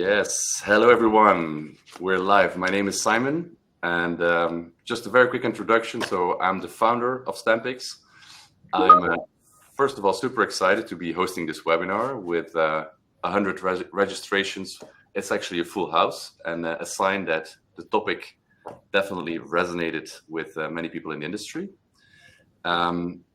Yes, hello everyone. We're live. My name is Simon, and just a very quick introduction. So I'm the founder of Stampix. I'm first of all super excited to be hosting this webinar with 100 registrations. It's actually a full house, and a sign that the topic definitely resonated with many people in the industry.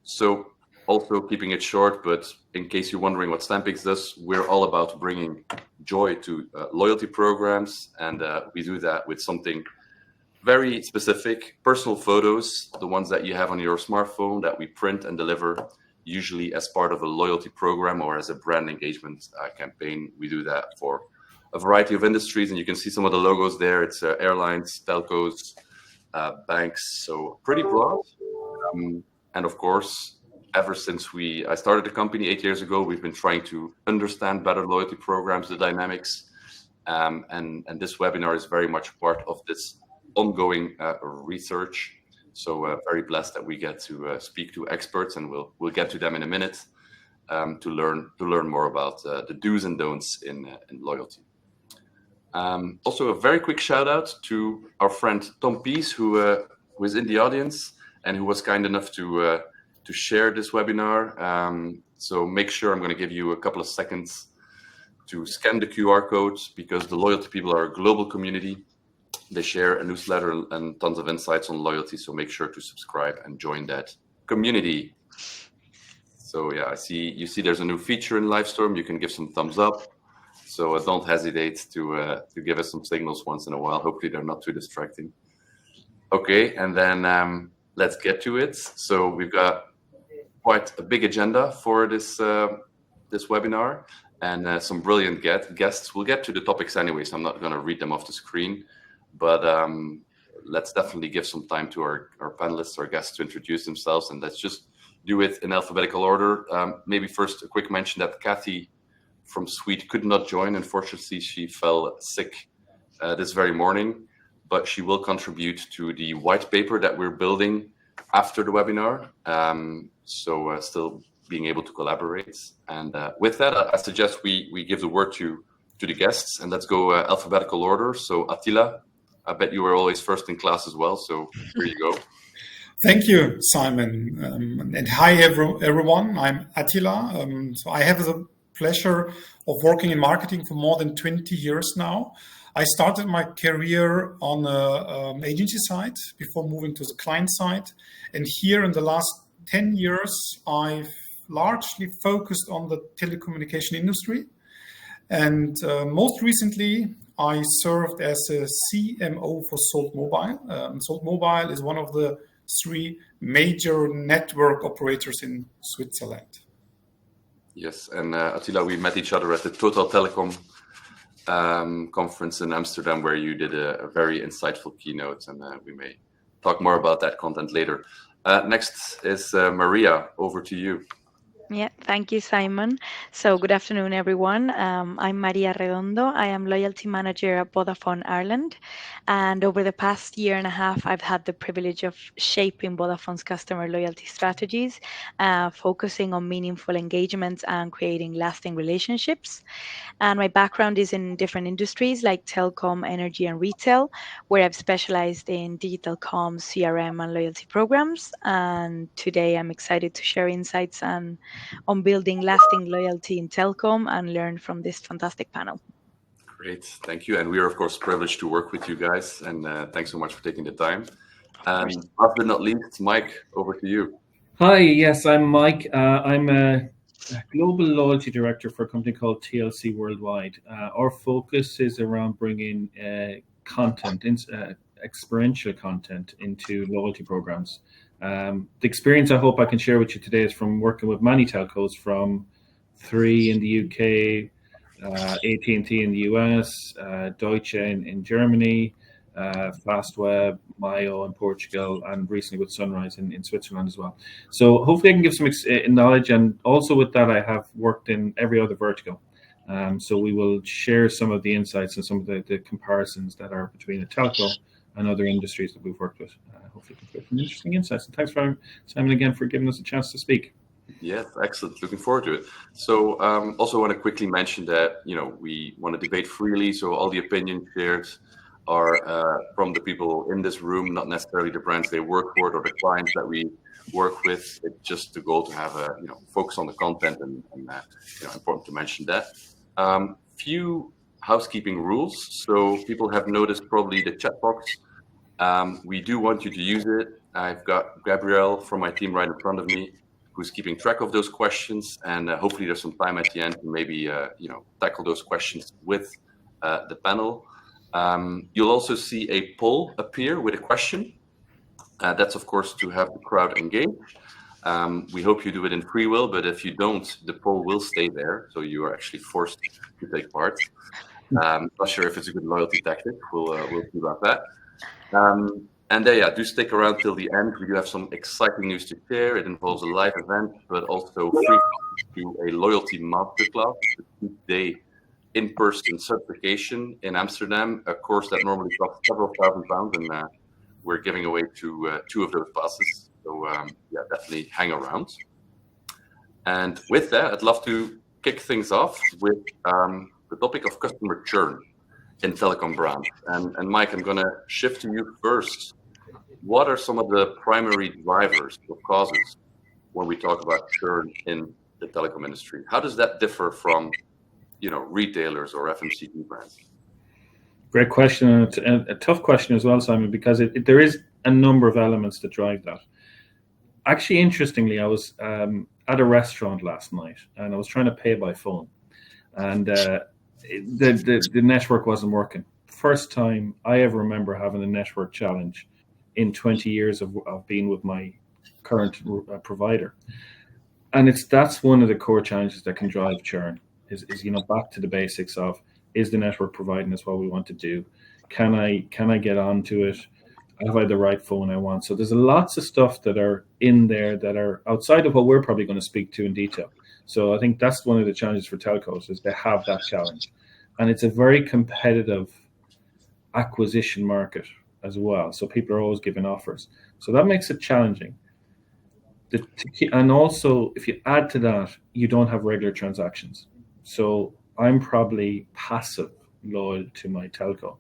So also keeping it short, but in case you're wondering what Stampix does, we're all about bringing joy to loyalty programs, and we do that with something very specific, personal photos, the ones that you have on your smartphone that we print and deliver, usually as part of a loyalty program or as a brand engagement campaign. We do that for a variety of industries, and you can see some of the logos there. It's airlines, telcos, banks, so pretty broad. And of course, ever since I started the company 8 years ago, we've been trying to understand better loyalty programs, the dynamics, and this webinar is very much part of this ongoing research. So very blessed that we get to speak to experts, and we'll get to them in a minute to learn more about the do's and don'ts in loyalty. Also, a very quick shout out to our friend Tom Pease, who is in the audience and who was kind enough to share this webinar. So make sure I'm going to give you a couple of seconds to scan the QR codes, because the loyalty people are a global community. They share a newsletter and tons of insights on loyalty. So make sure to subscribe and join that community. So yeah, you see there's a new feature in Livestorm. You can give some thumbs up. So don't hesitate to give us some signals once in a while. Hopefully they're not too distracting. Okay, and then let's get to it. So we've got quite a big agenda for this webinar, and some brilliant guests. We'll get to the topics anyway, so I'm not going to read them off the screen. But let's definitely give some time to our panelists, our guests, to introduce themselves, and let's just do it in alphabetical order. Maybe first a quick mention that Kathy from Sweden could not join. Unfortunately, she fell sick this very morning, but she will contribute to the white paper that we're building after the webinar. So still being able to collaborate. And with that, I suggest we give the word to the guests, and let's go alphabetical order. So Attila, I bet you were always first in class as well. So here you go. Thank you, Simon. And hi, everyone. I'm Attila. So I have the pleasure of working in marketing for more than 20 years now. I started my career on the agency side before moving to the client side. And here in the last 10 years, I've largely focused on the telecommunication industry. And most recently, I served as a CMO for Salt Mobile. Salt Mobile is one of the 3 major network operators in Switzerland. Yes, and Attila, we met each other at the Total Telecom conference in Amsterdam, where you did a very insightful keynote, and we may talk more about that content later. Next is Maria, over to you. Yeah, thank you, Simon. So good afternoon, everyone. I'm Maria Redondo. I am Loyalty Manager at Vodafone Ireland. And over the past year and a half, I've had the privilege of shaping Vodafone's customer loyalty strategies, focusing on meaningful engagements and creating lasting relationships. And my background is in different industries like telecom, energy, and retail, where I've specialized in digital comms, CRM, and loyalty programs. And today I'm excited to share insights on building lasting loyalty in telecom and learn from this fantastic panel. Great, thank you. And we are, of course, privileged to work with you guys. And thanks so much for taking the time. Last but not least, Mike, over to you. Hi, yes, I'm Mike. I'm a global loyalty director for a company called TLC Worldwide. Our focus is around bringing content, experiential content into loyalty programs. The experience I hope I can share with you today is from working with many telcos, from 3 in the UK, AT&T in the US, Deutsche in Germany, Fastweb, Mayo in Portugal, and recently with Sunrise in Switzerland as well. So hopefully I can give some knowledge, and also with that I have worked in every other vertical. So we will share some of the insights and some of the comparisons that are between a telco and other industries that we've worked with. Hopefully you can get some interesting insights. And thanks, Simon, again for giving us a chance to speak. Yes, excellent. Looking forward to it. So also want to quickly mention that, we want to debate freely. So all the opinions shared are from the people in this room, not necessarily the brands they work for or the clients that we work with. It's just the goal to have a, focus on the content and important to mention that. Few housekeeping rules. So people have noticed probably the chat box. We do want you to use it. I've got Gabrielle from my team right in front of me, who's keeping track of those questions, and hopefully there's some time at the end to maybe tackle those questions with the panel. You'll also see a poll appear with a question. That's of course to have the crowd engage. We hope you do it in free will, but if you don't, the poll will stay there, so you are actually forced to take part. Not sure if it's a good loyalty tactic. We'll see about that. And do stick around till the end. We do have some exciting news to share. It involves a live event, but also free to a loyalty masterclass, a 2-day in-person certification in Amsterdam, a course that normally costs several £1,000s, and we're giving away two of those passes. So definitely hang around. And with that, I'd love to kick things off with the topic of customer churn in telecom brands. And Mike, I'm going to shift to you first. What are some of the primary drivers or causes when we talk about churn in the telecom industry? How does that differ from, retailers or FMCG brands? Great question, and a tough question as well, Simon, because there is a number of elements that drive that. Actually, interestingly, I was at a restaurant last night, and I was trying to pay by phone, and the network wasn't working. First time I ever remember having a network challenge in 20 years of being with my current provider. And that's one of the core challenges that can drive churn is back to the basics of, is the network providing us what we want to do? Can I get onto it? Have I the right phone I want? So there's lots of stuff that are in there that are outside of what we're probably going to speak to in detail. So I think that's one of the challenges for telcos, is they have that challenge. And it's a very competitive acquisition market as well. So people are always giving offers. So that makes it challenging. And also, if you add to that, you don't have regular transactions. So I'm probably passive loyal to my telco.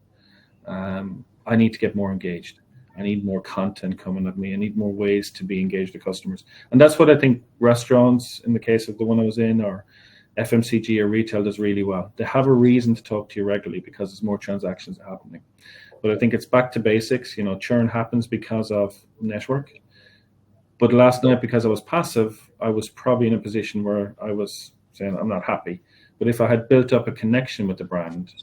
I need to get more engaged. I need more content coming at me. I need more ways to be engaged with customers. And that's what I think restaurants, in the case of the one I was in, or FMCG or retail, does really well. They have a reason to talk to you regularly because there's more transactions happening. But I think it's back to basics. Churn happens because of network. But last night, because I was passive, I was probably in a position where I was saying I'm not happy. But if I had built up a connection with the brand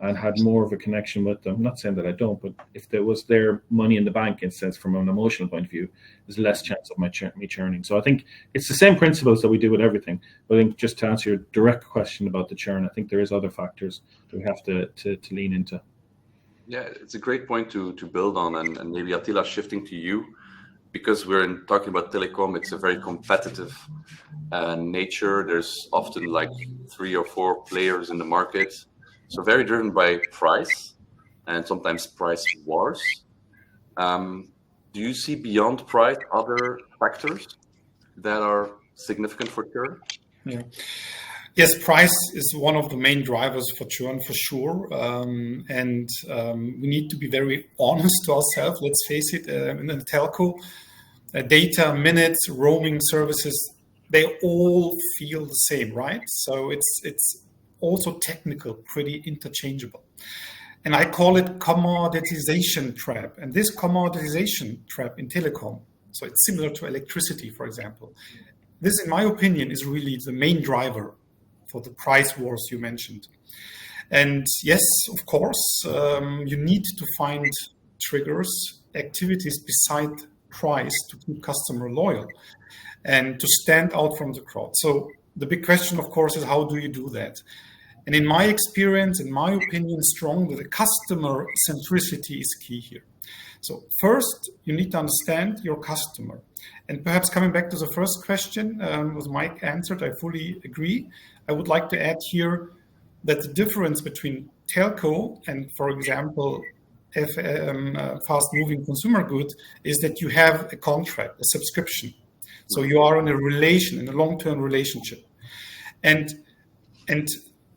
and had more of a connection with them, I'm not saying that I don't, but if there was their money in the bank, in a sense, from an emotional point of view, there's less chance of me churning. So I think it's the same principles that we do with everything. But I think, just to answer your direct question about the churn, I think there is other factors that we have to lean into. Yeah, it's a great point to build on, and maybe Attila, shifting to you, because we're talking about telecom. It's a very competitive nature. There's often like 3 or 4 players in the market, so very driven by price and sometimes price wars. Do you see beyond price other factors that are significant for churn? Yeah. Yes, price is one of the main drivers for churn, for sure. And we need to be very honest to ourselves. Let's face it, in the telco, data, minutes, roaming services, they all feel the same, right? So it's also technical, pretty interchangeable. And I call it commoditization trap. And this commoditization trap in telecom, so it's similar to electricity, for example. This, in my opinion, is really the main driver for the price wars you mentioned. And yes, of course, you need to find triggers, activities beside price to keep customer loyal and to stand out from the crowd. So the big question, of course, is how do you do that? And in my experience, in my opinion, strongly, the customer centricity is key here. So first, you need to understand your customer. And perhaps coming back to the first question, was Mike answered, I fully agree. I would like to add here that the difference between telco and, for example, fast-moving consumer goods is that you have a contract, a subscription. So you are in a relation, in a long-term relationship. And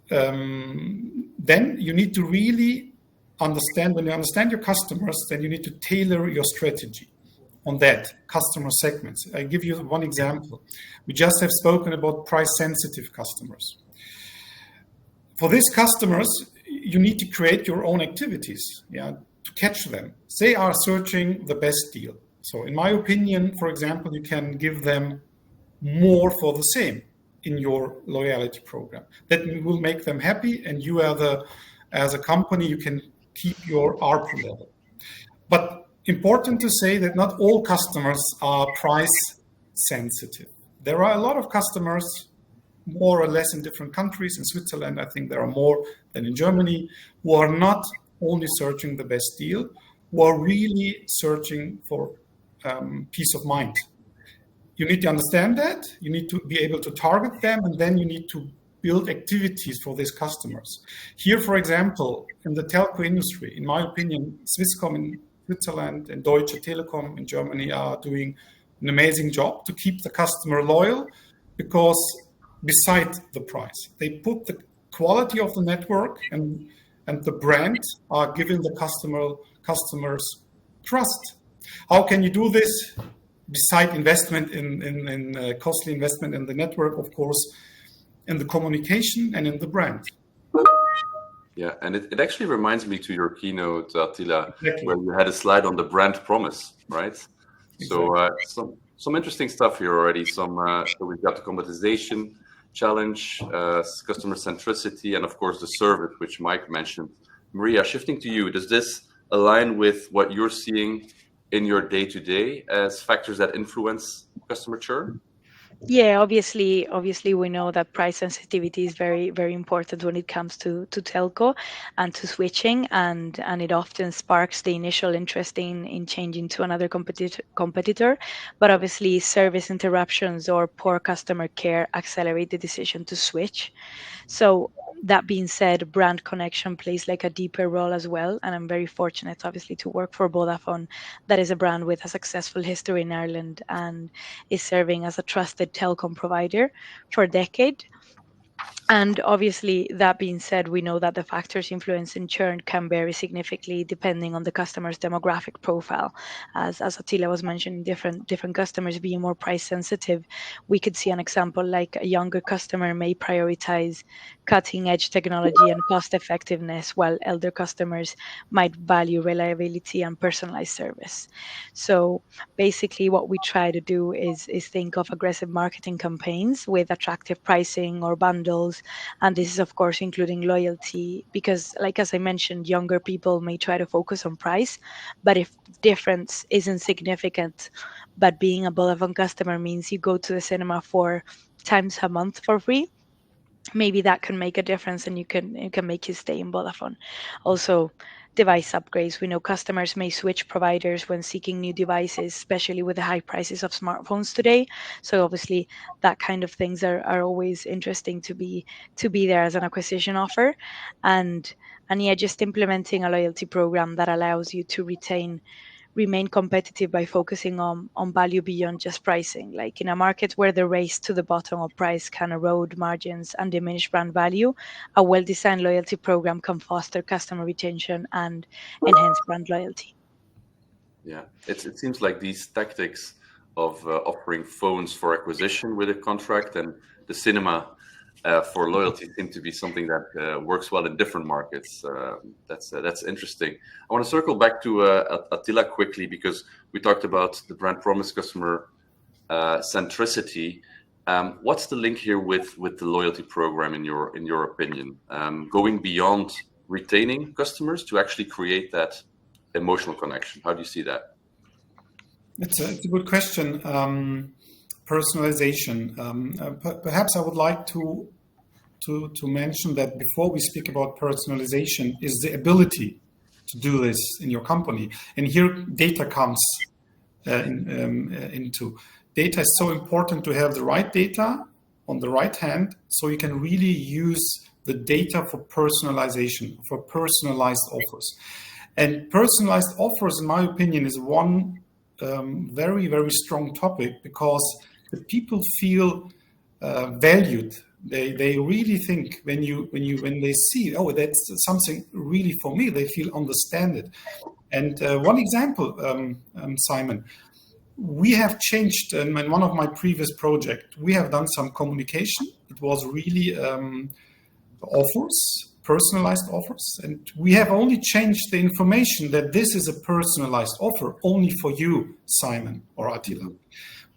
then you need to really understand, when you understand your customers, then you need to tailor your strategy on that customer segments. I give you one example. We just have spoken about price-sensitive customers. For these customers, you need to create your own activities, to catch them. They are searching the best deal. So in my opinion, for example, you can give them more for the same in your loyalty program. That will make them happy, and you as a company, you can keep your ARPU level. But important to say that not all customers are price sensitive. There are a lot of customers, more or less in different countries. In Switzerland, I think there are more than in Germany, who are not only searching the best deal, who are really searching for peace of mind. You need to understand that. You need to be able to target them, and then you need to build activities for these customers. Here, for example, in the telco industry, in my opinion, Swisscom in Switzerland and Deutsche Telekom in Germany are doing an amazing job to keep the customer loyal, because beside the price, they put the quality of the network and the brand are giving the customers trust. How can you do this? Beside investment in costly investment in the network, of course, in the communication and in the brand. Yeah, and it actually reminds me to your keynote, Attila, Exactly. where you had a slide on the brand promise, right? Exactly. So some interesting stuff here already. So we've got the commoditization challenge, customer centricity, and of course the service, which Mike mentioned. Maria, shifting to you, does this align with what you're seeing in your day-to-day as factors that influence customer churn? Yeah, obviously we know that price sensitivity is very, very important when it comes to telco and to switching, and it often sparks the initial interest in changing to another competitor. But obviously service interruptions or poor customer care accelerate the decision to switch. So that being said, brand connection plays like a deeper role as well. And I'm very fortunate, obviously, to work for Vodafone, that is a brand with a successful history in Ireland and is serving as a trusted telecom provider for a decade. And obviously, that being said, we know that the factors influencing churn can vary significantly depending on the customer's demographic profile. As Attila was mentioning, different customers being more price sensitive. We could see an example like a younger customer may prioritize cutting edge technology and cost effectiveness, while elder customers might value reliability and personalized service. So basically, what we try to do is think of aggressive marketing campaigns with attractive pricing or bundles. And this is, of course, including loyalty, because, like as I mentioned, younger people may try to focus on price, but if difference isn't significant, but being a Vodafone customer means you go to the cinema 4 times a month for free, maybe that can make a difference, and it can make you stay in Vodafone. Also, device upgrades. We know customers may switch providers when seeking new devices, especially with the high prices of smartphones today. So obviously that kind of things are always interesting to be there as an acquisition offer. And yeah, just implementing a loyalty program that allows you to remain competitive by focusing on value beyond just pricing. Like in a market where the race to the bottom of price can erode margins and diminish brand value, a well-designed loyalty program can foster customer retention and enhance brand loyalty. Yeah, it seems like these tactics of offering phones for acquisition with a contract and the cinema for loyalty seem to be something that works well in different markets. That's interesting. I want to circle back to Attila quickly, because we talked about the brand promise, customer centricity. What's the link here with the loyalty program in your opinion? Going beyond retaining customers to actually create that emotional connection. How do you see that? It's a good question. Personalization. Perhaps I would like to mention that before we speak about personalization is the ability to do this in your company. And here data comes into. Data is so important to have the right data on the right hand, so you can really use the data for personalization, for personalized offers. And personalized offers, in my opinion, is one very, very strong topic, because the people feel valued. They really think when they see, oh, that's something really for me, they feel understand it. And one example, Simon, we have changed in one of my previous projects. We have done some communication. It was really offers, personalized offers, and we have only changed the information that this is a personalized offer only for you, Simon or Attila,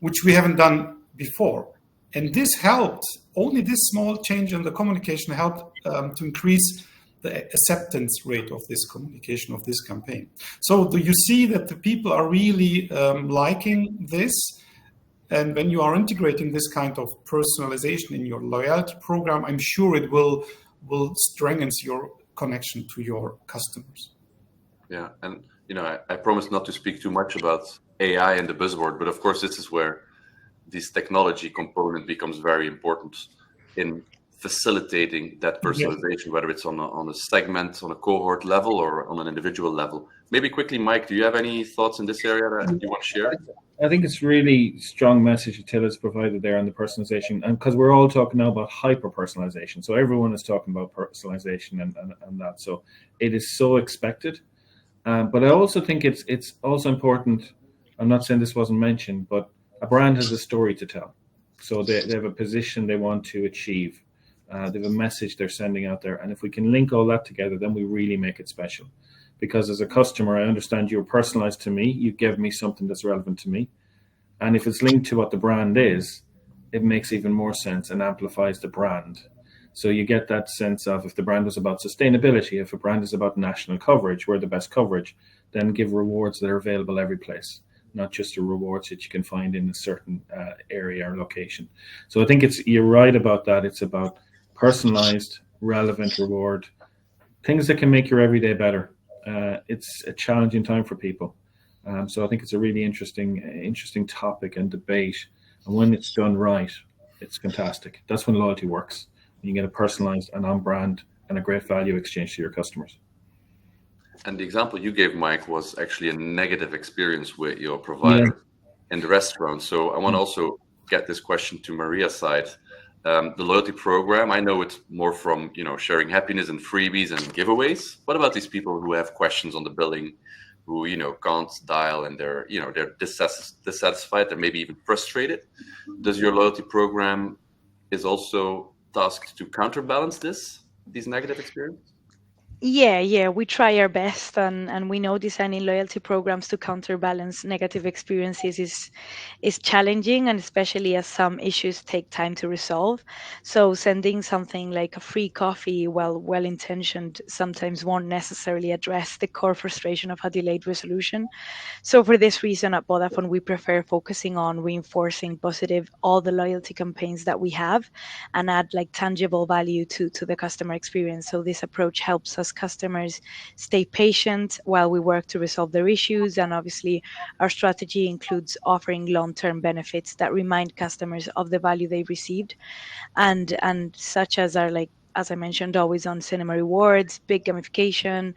which we haven't done before. And this helped, only this small change in the communication helped to increase the acceptance rate of this communication, of this campaign. So you see that the people are really liking this. And when you are integrating this kind of personalization in your loyalty program, I'm sure it will strengthen your connection to your customers. Yeah, and I promise not to speak too much about AI and the buzzword, but of course this is where this technology component becomes very important in facilitating that personalization, whether it's on a segment, on a cohort level, or on an individual level. Maybe quickly, Mike, do you have any thoughts in this area that you want to share? I think it's really strong message Attila's provided there on the personalization, and because we're all talking now about hyper personalization, so everyone is talking about personalization and that. So it is so expected, but I also think it's also important. I'm not saying this wasn't mentioned, but a brand has a story to tell. So they have a position they want to achieve. They have a message they're sending out there. And if we can link all that together, then we really make it special. Because as a customer, I understand you're personalized to me. You give me something that's relevant to me. And if it's linked to what the brand is, it makes even more sense and amplifies the brand. So you get that sense of, if the brand was about sustainability, if a brand is about national coverage, we're the best coverage, then give rewards that are available every place, not just the rewards that you can find in a certain area or location. So I think you're right about that. It's about personalized, relevant reward, things that can make your everyday better. It's a challenging time for people. So I think it's a really interesting topic and debate. And when it's done right, it's fantastic. That's when loyalty works. When you get a personalized and on brand and a great value exchange to your customers. And the example you gave, Mike, was actually a negative experience with your provider in the restaurant. So I want to also get this question to Maria's side. The loyalty program, I know it's more from sharing happiness and freebies and giveaways. What about these people who have questions on the billing, who can't dial and they're dissatisfied, they're maybe even frustrated? Does your loyalty program is also tasked to counterbalance these negative experiences? Yeah, we try our best, and we know designing loyalty programs to counterbalance negative experiences is challenging, and especially as some issues take time to resolve. So sending something like a free coffee, while well-intentioned, sometimes won't necessarily address the core frustration of a delayed resolution. So for this reason, at Vodafone, we prefer focusing on reinforcing positive all the loyalty campaigns that we have and add tangible value to the customer experience. So this approach helps us customers stay patient while we work to resolve their issues. And obviously, our strategy includes offering long-term benefits that remind customers of the value they received, and such as our as I mentioned, always on cinema rewards, big gamification,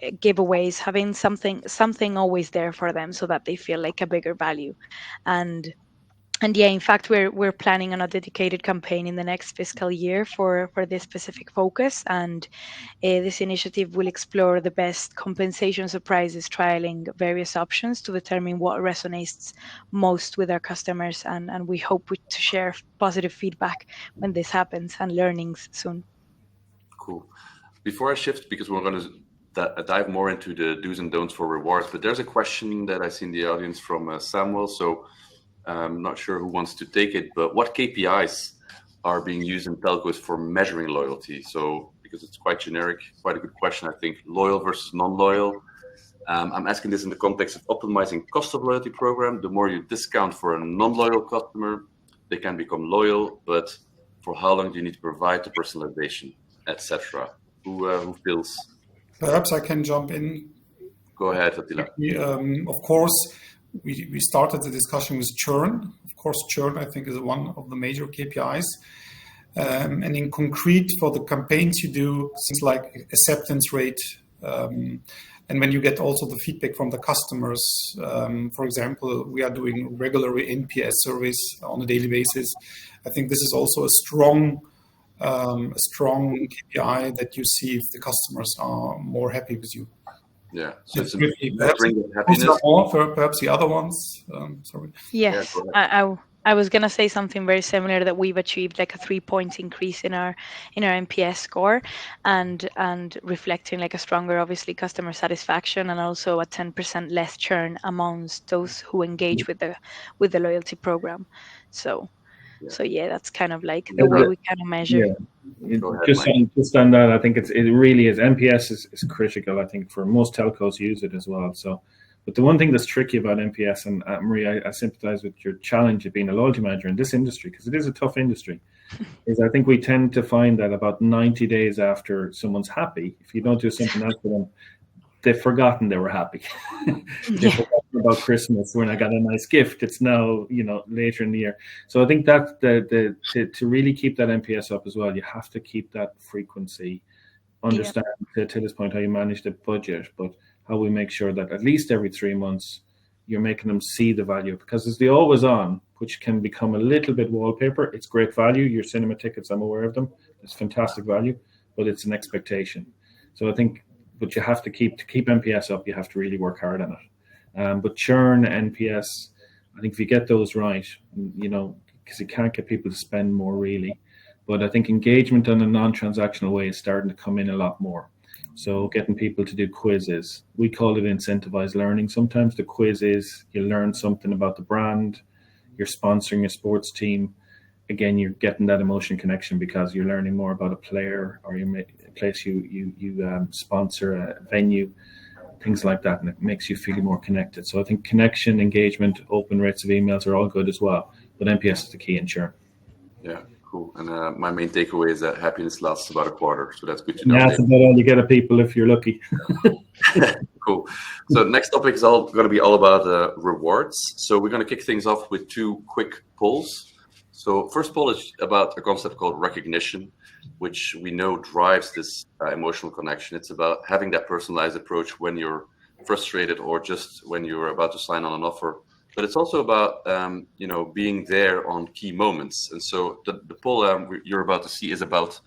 giveaways, having something always there for them so that they feel like a bigger value. And yeah, in fact, we're planning on a dedicated campaign in the next fiscal year for this specific focus. And this initiative will explore the best compensation surprises, trialing various options to determine what resonates most with our customers. And we hope to share positive feedback when this happens and learnings soon. Cool. Before I shift, because we're going to dive more into the do's and don'ts for rewards, but there's a question that I see in the audience from Samuel. So I'm not sure who wants to take it, but what KPIs are being used in telcos for measuring loyalty? So, because it's quite generic, quite a good question, I think. Loyal versus non-loyal. I'm asking this in the context of optimizing cost of loyalty program. The more you discount for a non-loyal customer, they can become loyal, but for how long do you need to provide the personalization, etc.? Who feels? Perhaps I can jump in. Go ahead, Attila. Of course, we started the discussion with churn. Of course, churn, I think, is one of the major KPIs. And in concrete, for the campaigns you do, things like acceptance rate, And when you get also the feedback from the customers, for example, we are doing regular NPS surveys on a daily basis. I think this is also a strong KPI that you see if the customers are more happy with you. Yeah. So it's perhaps the other ones. Sorry. Yes, I was gonna say something very similar, that we've achieved like a 3-point increase in our NPS score, and reflecting like a stronger, obviously, customer satisfaction, and also a 10% less churn amongst those who engage with the loyalty program. So yeah, that's kind of like the way we kind of measure. Yeah. Just on that, I think it really is. NPS is critical. I think for most telcos use it as well. So, but the one thing that's tricky about NPS, and Marie, I sympathize with your challenge of being a loyalty manager in this industry, because it is a tough industry, is I think we tend to find that about 90 days after someone's happy, if you don't do something else for them, they've forgotten they were happy. They've forgotten about Christmas when I got a nice gift. It's now, later in the year. So I think that to really keep that NPS up as well, you have to keep that frequency. Understand to this point how you manage the budget, but how we make sure that at least every 3 months you're making them see the value, because it's the always on, which can become a little bit wallpaper. It's great value. Your cinema tickets, I'm aware of them. It's fantastic value, but it's an expectation. So I think, but you have to keep NPS up. You have to really work hard on it. But churn, NPS, I think if you get those right, because you can't get people to spend more really. But I think engagement in a non-transactional way is starting to come in a lot more. So getting people to do quizzes, we call it incentivized learning. Sometimes the quiz is you learn something about the brand, you're sponsoring a sports team. Again, you're getting that emotion connection because you're learning more about a player, or a place you sponsor, a venue, things like that, and it makes you feel more connected. So I think connection, engagement, open rates of emails are all good as well, but NPS is the key in churn. Yeah, cool. And my main takeaway is that happiness lasts about a quarter, so that's good to know. Yeah, that's about all you get of people if you're lucky. Cool. So next topic is going to be all about rewards. So we're going to kick things off with 2 quick polls. So first poll is about a concept called recognition, which we know drives this emotional connection. It's about having that personalized approach when you're frustrated or just when you're about to sign on an offer. But it's also about, being there on key moments. And so the poll you're about to see is about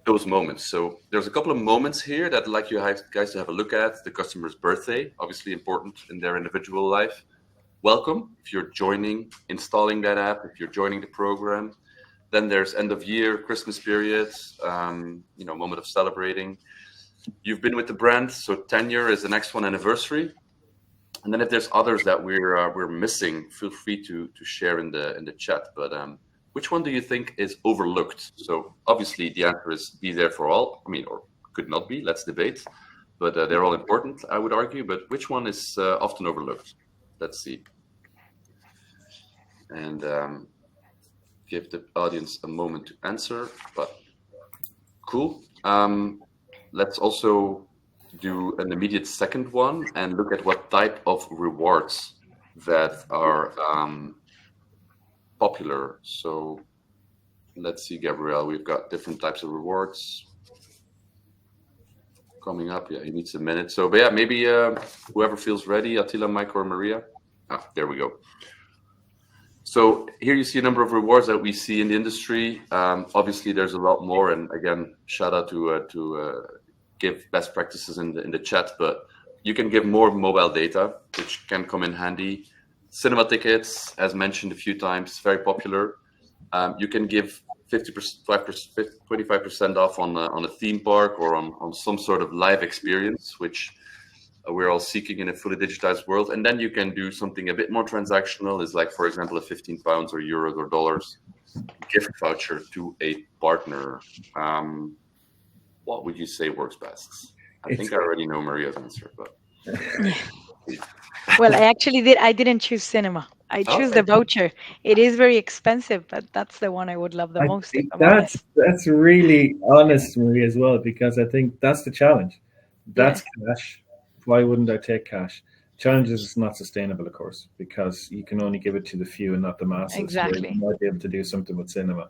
those moments. So there's a couple of moments here that I'd like you guys to have a look at. The customer's birthday, obviously important in their individual life. Welcome, if you're installing that app, if you're joining the program. Then there's end of year, Christmas period, moment of celebrating. You've been with the brand, so tenure is the next one, anniversary. And then if there's others that we're missing, feel free to share in the chat. But which one do you think is overlooked? So obviously the answer is be there for all. Or could not be. Let's debate. But they're all important, I would argue. But which one is often overlooked? Let's see. And give the audience a moment to answer. But cool. Let's also do an immediate second one and look at what type of rewards that are popular. So let's see, Gabrielle, we've got different types of rewards coming up. Yeah, he needs a minute. So, but yeah, maybe whoever feels ready, Attila, Mike, or Maria. There we go. So here you see a number of rewards that we see in the industry. Obviously, there's a lot more. And again, shout out to give best practices in the chat. But you can give more mobile data, which can come in handy. Cinema tickets, as mentioned a few times, very popular. You can give 25% off on a theme park or on some sort of live experience, which we're all seeking in a fully digitized world. And then you can do something a bit more transactional, is like, for example, a £15 or euros or dollars gift voucher to a partner. What would you say works best? I think I already know Maria's answer, but. Well, I didn't choose cinema. I choose the voucher. It is very expensive, but that's the one I would love the most. If I'm honest. That's really honest, Marie, as well, because I think that's the challenge. That's cash. Why wouldn't I take cash? Challenge is it's not sustainable, of course, because you can only give it to the few and not the masses. Exactly. You might be able to do something with cinema.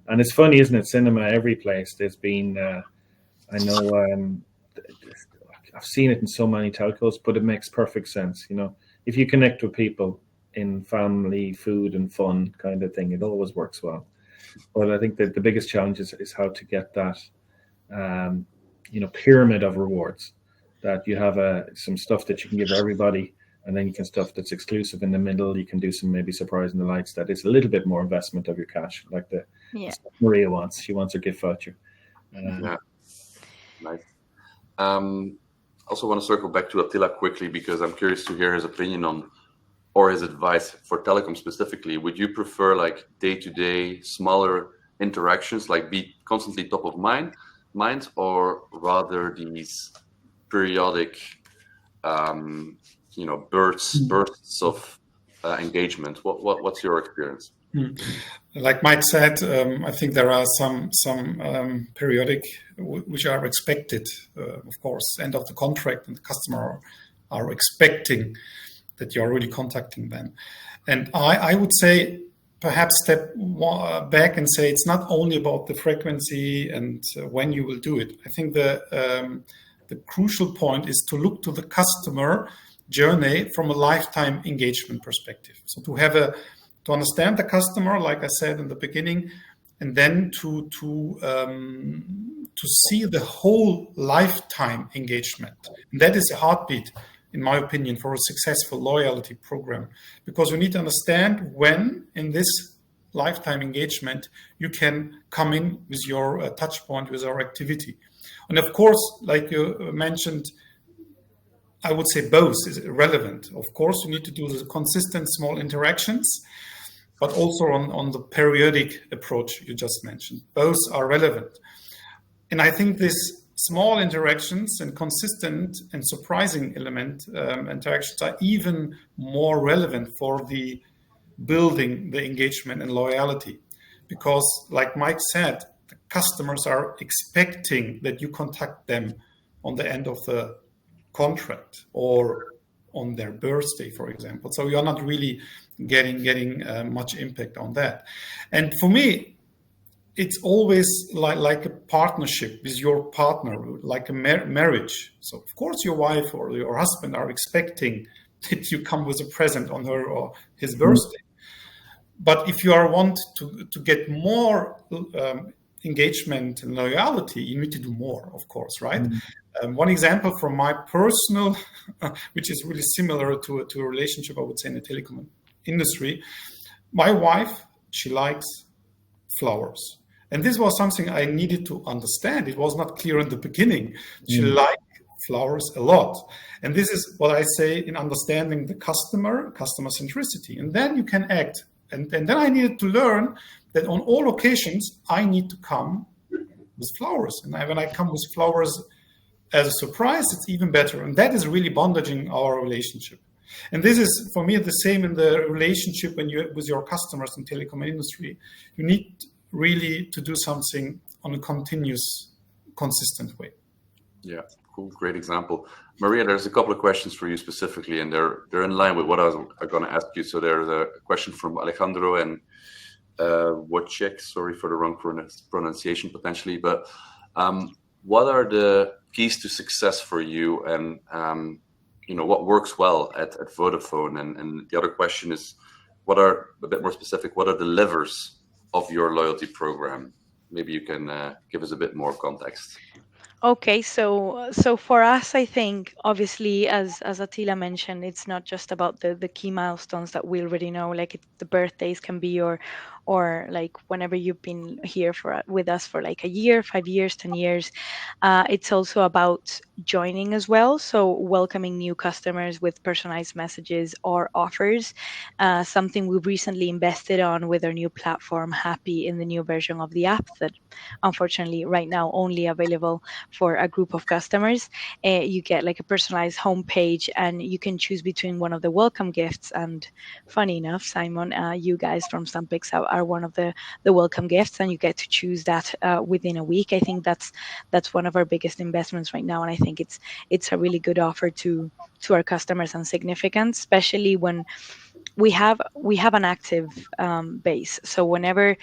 And it's funny, isn't it? Cinema, every place. There's been, I've seen it in so many telcos, but it makes perfect sense. If you connect with people in family, food, and fun kind of thing, it always works well. But I think that the biggest challenge is how to get that, pyramid of rewards, that you have some stuff that you can give everybody, and then you can stuff that's exclusive in the middle. You can do some maybe surprising delights that is a little bit more investment of your cash, like the Maria wants. She wants her gift voucher. Yeah, nice. Also want to circle back to Attila quickly, because I'm curious to hear his opinion on, or his advice for telecom specifically. Would you prefer like day-to-day smaller interactions, like be constantly top of mind, or rather these periodic bursts of engagement? What's your experience? Like Mike said, I think there are some periodic which are expected, of course, end of the contract, and the customer are expecting that you're really contacting them. And I would say perhaps step back and say it's not only about the frequency and when you will do it. I think the crucial point is to look to the customer journey from a lifetime engagement perspective. So to understand the customer, like I said in the beginning, and then to see the whole lifetime engagement. And that is a heartbeat, in my opinion, for a successful loyalty program, because you need to understand when in this lifetime engagement you can come in with your touch point, with our activity. And of course, like you mentioned, I would say both is relevant. Of course, you need to do the consistent small interactions, but also on the periodic approach you just mentioned. Both are relevant. And I think this small interactions and consistent and surprising interactions are even more relevant for the building the engagement and loyalty. Because like Mike said, the customers are expecting that you contact them on the end of the contract or on their birthday, for example. So you're not really getting much impact on that. And for me, it's always like a partnership with your partner, like a marriage. So of course your wife or your husband are expecting that you come with a present on her or his birthday. But if you want to get more engagement and loyalty, you need to do more, of course, right? One example from my personal, which is really similar to a relationship, I would say, in the telecom industry. My wife, she likes flowers. And this was something I needed to understand. It was not clear in the beginning. She liked flowers a lot. And this is what I say in understanding the customer centricity. And then you can act. And then I needed to learn that on all occasions, I need to come with flowers. And when I come with flowers as a surprise, it's even better. And that is really bondaging our relationship. And this is, for me, the same in the relationship with your customers in telecom industry. You need really to do something on a continuous, consistent way. Yeah, cool, great example. Maria, there's a couple of questions for you specifically, and they're in line with what I was going to ask you. So there's a question from Alejandro and Wojciech. Sorry for the wrong pronunciation potentially, but what are the keys to success for you, and what works well at Vodafone? And the other question is, a bit more specific, what are the levers of your loyalty program? Maybe you can give us a bit more context. Okay, so for us, I think obviously, as Attila mentioned, it's not just about the key milestones that we already know, like the birthdays can be or like whenever you've been here with us for like a year, 5 years, 10 years. It's also about joining as well. So welcoming new customers with personalized messages or offers, something we've recently invested on with our new platform, Happy, in the new version of the app that unfortunately right now only available for a group of customers. You get like a personalized homepage, and you can choose between one of the welcome gifts. And funny enough, Simon, you guys from Stampix are one of the welcome gifts, and you get to choose that within a week. I think that's one of our biggest investments right now, and I think it's a really good offer to our customers and significant, especially when we have an active base. So whenever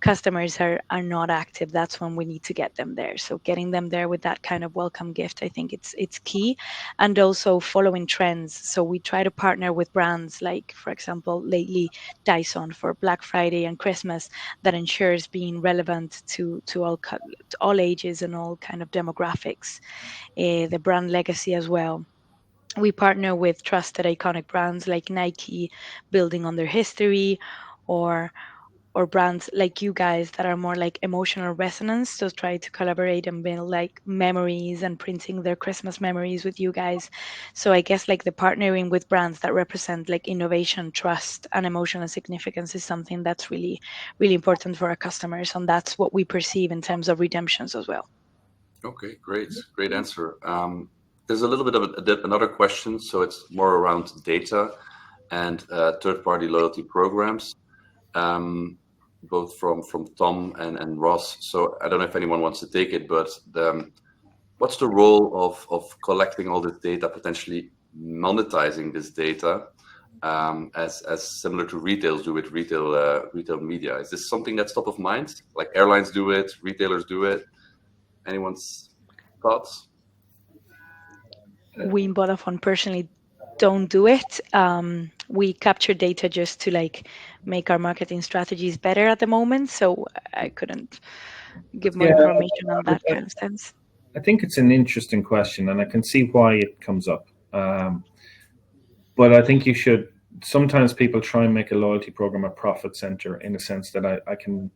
customers are not active, that's when we need to get them there. So getting them there with that kind of welcome gift, I think it's key. And also following trends. So we try to partner with brands like, for example, lately Dyson for Black Friday and Christmas, that ensures being relevant to all ages and all kind of demographics. The brand legacy as well. We partner with trusted iconic brands like Nike, building on their history, or brands like you guys that are more like emotional resonance, to try to collaborate and build like memories and printing their Christmas memories with you guys. So I guess like the partnering with brands that represent like innovation, trust, and emotional significance is something that's really, really important for our customers. And that's what we perceive in terms of redemptions as well. Okay, great answer. There's a little bit of another question, so it's more around data and third-party loyalty programs, both from Tom and Ross. So I don't know if anyone wants to take it, but what's the role of collecting all this data, potentially monetizing this data, as similar to retailers do with retail media? Is this something that's top of mind? Like airlines do it, retailers do it. Anyone's thoughts? We in Vodafone personally don't do it. We capture data just to like make our marketing strategies better at the moment. So I couldn't give more information on that kind of sense. I think it's an interesting question, and I can see why it comes up. But I think you should. Sometimes people try and make a loyalty program a profit center, in the sense that I can,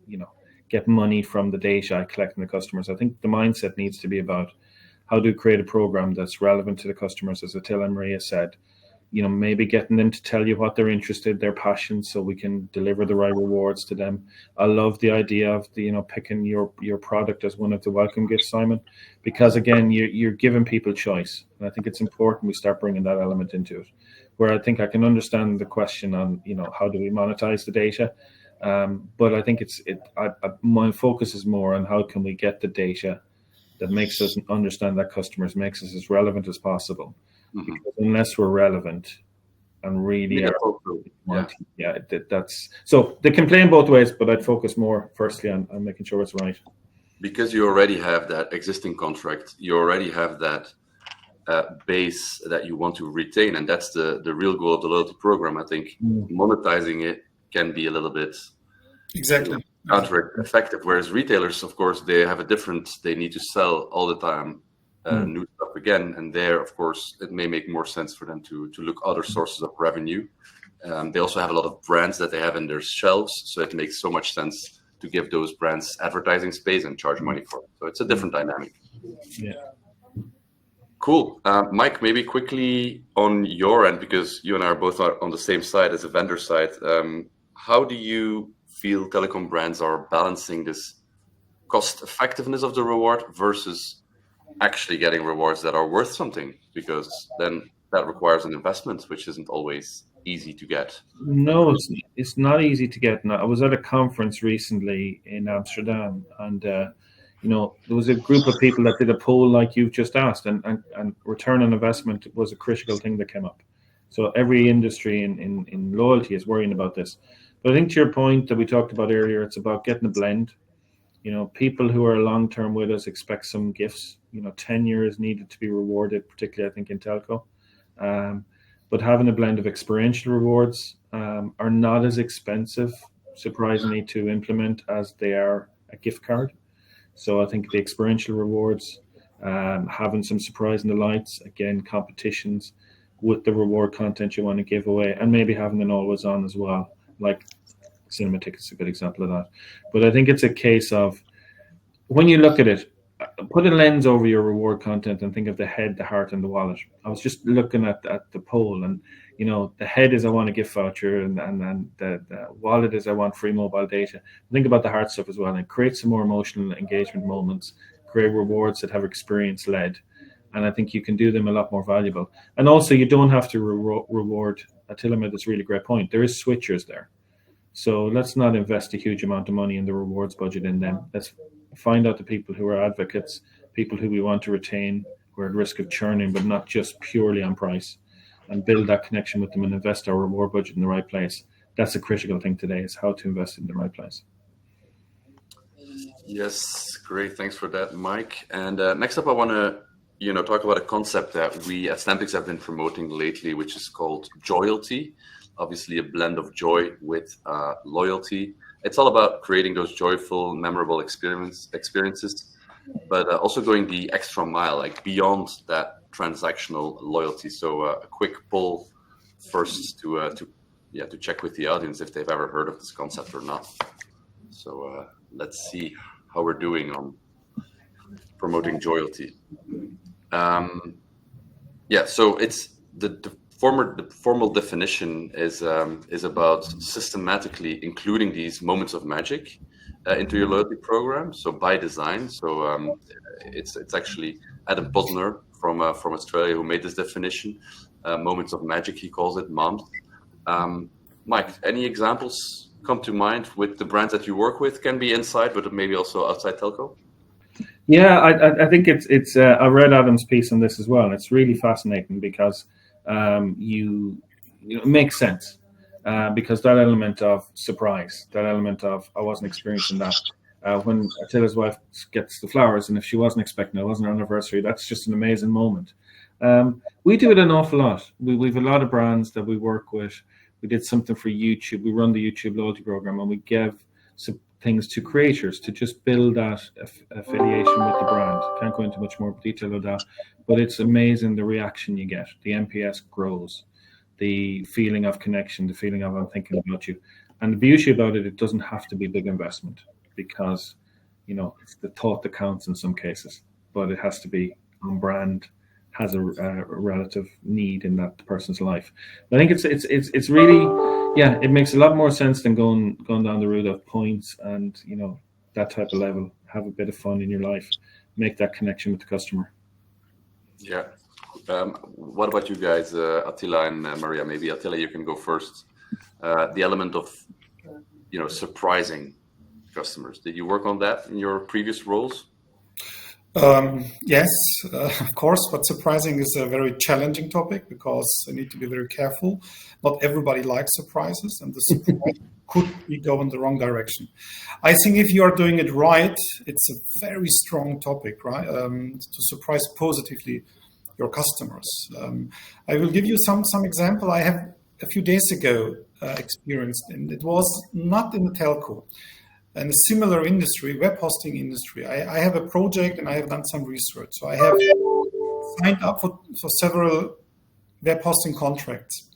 get money from the data I collect from the customers. I think the mindset needs to be about how to create a program that's relevant to the customers, as Attila and Maria said. Maybe getting them to tell you what they're interested, their passions, so we can deliver the right rewards to them. I love the idea of picking your product as one of the welcome gifts, Simon, because again, you're giving people choice, and I think it's important we start bringing that element into it. Where I think I can understand the question on how do we monetize the data, but I think my focus is more on how can we get the data that makes us understand that customers, makes us as relevant as possible. Mm-hmm. Because unless we're relevant and really that's so they can play in both ways, but I'd focus more firstly on making sure it's right. Because you already have that existing contract, you already have that base that you want to retain, and that's the real goal of the loyalty program. I think monetizing it can be a little bit counter-effective, whereas retailers, of course, they need to sell all the time new stuff again, and there, of course, it may make more sense for them to look other sources of revenue. They also have a lot of brands that they have in their shelves, so it makes so much sense to give those brands advertising space and charge money for it. So it's a different dynamic. Yeah. Cool. Mike, maybe quickly on your end, because you and I are both on the same side as a vendor side, how do you feel telecom brands are balancing this cost effectiveness of the reward versus actually getting rewards that are worth something? Because then that requires an investment, which isn't always easy to get. No, it's not easy to get. I was at a conference recently in Amsterdam, and there was a group of people that did a poll like you've just asked, and return on investment was a critical thing that came up. So every industry in loyalty is worrying about this. But I think to your point that we talked about earlier, it's about getting a blend. People who are long-term with us expect some gifts. Tenure is needed to be rewarded, particularly I think in telco. But having a blend of experiential rewards are not as expensive, surprisingly, to implement as they are a gift card. So I think the experiential rewards, having some surprise and delights, again, competitions with the reward content you want to give away, and maybe having an always on as well, like cinema tickets is a good example of that. But I think it's a case of, when you look at it, put a lens over your reward content and think of the head, the heart, and the wallet. I was just looking at the poll, and the head is I want a gift voucher, and the wallet is I want free mobile data. Think about the heart stuff as well, and create some more emotional engagement moments, create rewards that have experience led, and I think you can do them a lot more valuable. And also, you don't have to reward. Attila made this really great point. There is switchers there, so let's not invest a huge amount of money in the rewards budget in them. Let's find out the people who are advocates, people who we want to retain, who are at risk of churning, but not just purely on price, and build that connection with them and invest our reward budget in the right place. That's a critical thing today, is how to invest in the right place. Yes, great. Thanks for that, Mike. And next up, I want to, talk about a concept that we at Stampix have been promoting lately, which is called joyalty. Obviously, a blend of joy with loyalty. It's all about creating those joyful, memorable experiences, but also going the extra mile, like beyond that transactional loyalty. So, a quick poll first to check with the audience if they've ever heard of this concept or not. So let's see how we're doing on promoting joyalty. So it's the formal definition is about systematically including these moments of magic into your loyalty program. So by design. So it's actually Adam Posner from Australia who made this definition. Moments of magic, he calls it, MOMS. Mike, any examples come to mind with the brands that you work with? Can be inside, but maybe also outside telco. Yeah, I think it's I read Adam's piece on this as well, and it's really fascinating because it makes sense because that element of surprise, that element of I wasn't experiencing that. When Attila's wife gets the flowers, and if she wasn't expecting it, it wasn't her anniversary, that's just an amazing moment. We do it an awful lot. We've a lot of brands that we work with. We did something for YouTube. We run the YouTube loyalty program, and we give some things to creators to just build that affiliation with the brand. Can't go into much more detail of that, but it's amazing the reaction you get. The NPS grows, the feeling of connection, the feeling of I'm thinking about you. And the beauty about it doesn't have to be big investment because, it's the thought that counts in some cases, but it has to be on brand, has a relative need in that person's life. But I think it's really, it makes a lot more sense than going down the route of points and that type of level. Have a bit of fun in your life, make that connection with the customer. Yeah. What about you guys, Attila and Maria? Maybe Attila, you can go first. The element of surprising customers. Did you work on that in your previous roles? Yes, of course, but surprising is a very challenging topic because I need to be very careful. Not everybody likes surprises, and the surprise could go in the wrong direction. I think if you are doing it right, it's a very strong topic, right? To surprise positively your customers. I will give you some example I have a few days ago experienced, and it was not in the telco. In a similar industry, web hosting industry, I have a project and I have done some research. So I have signed up for several web hosting contracts.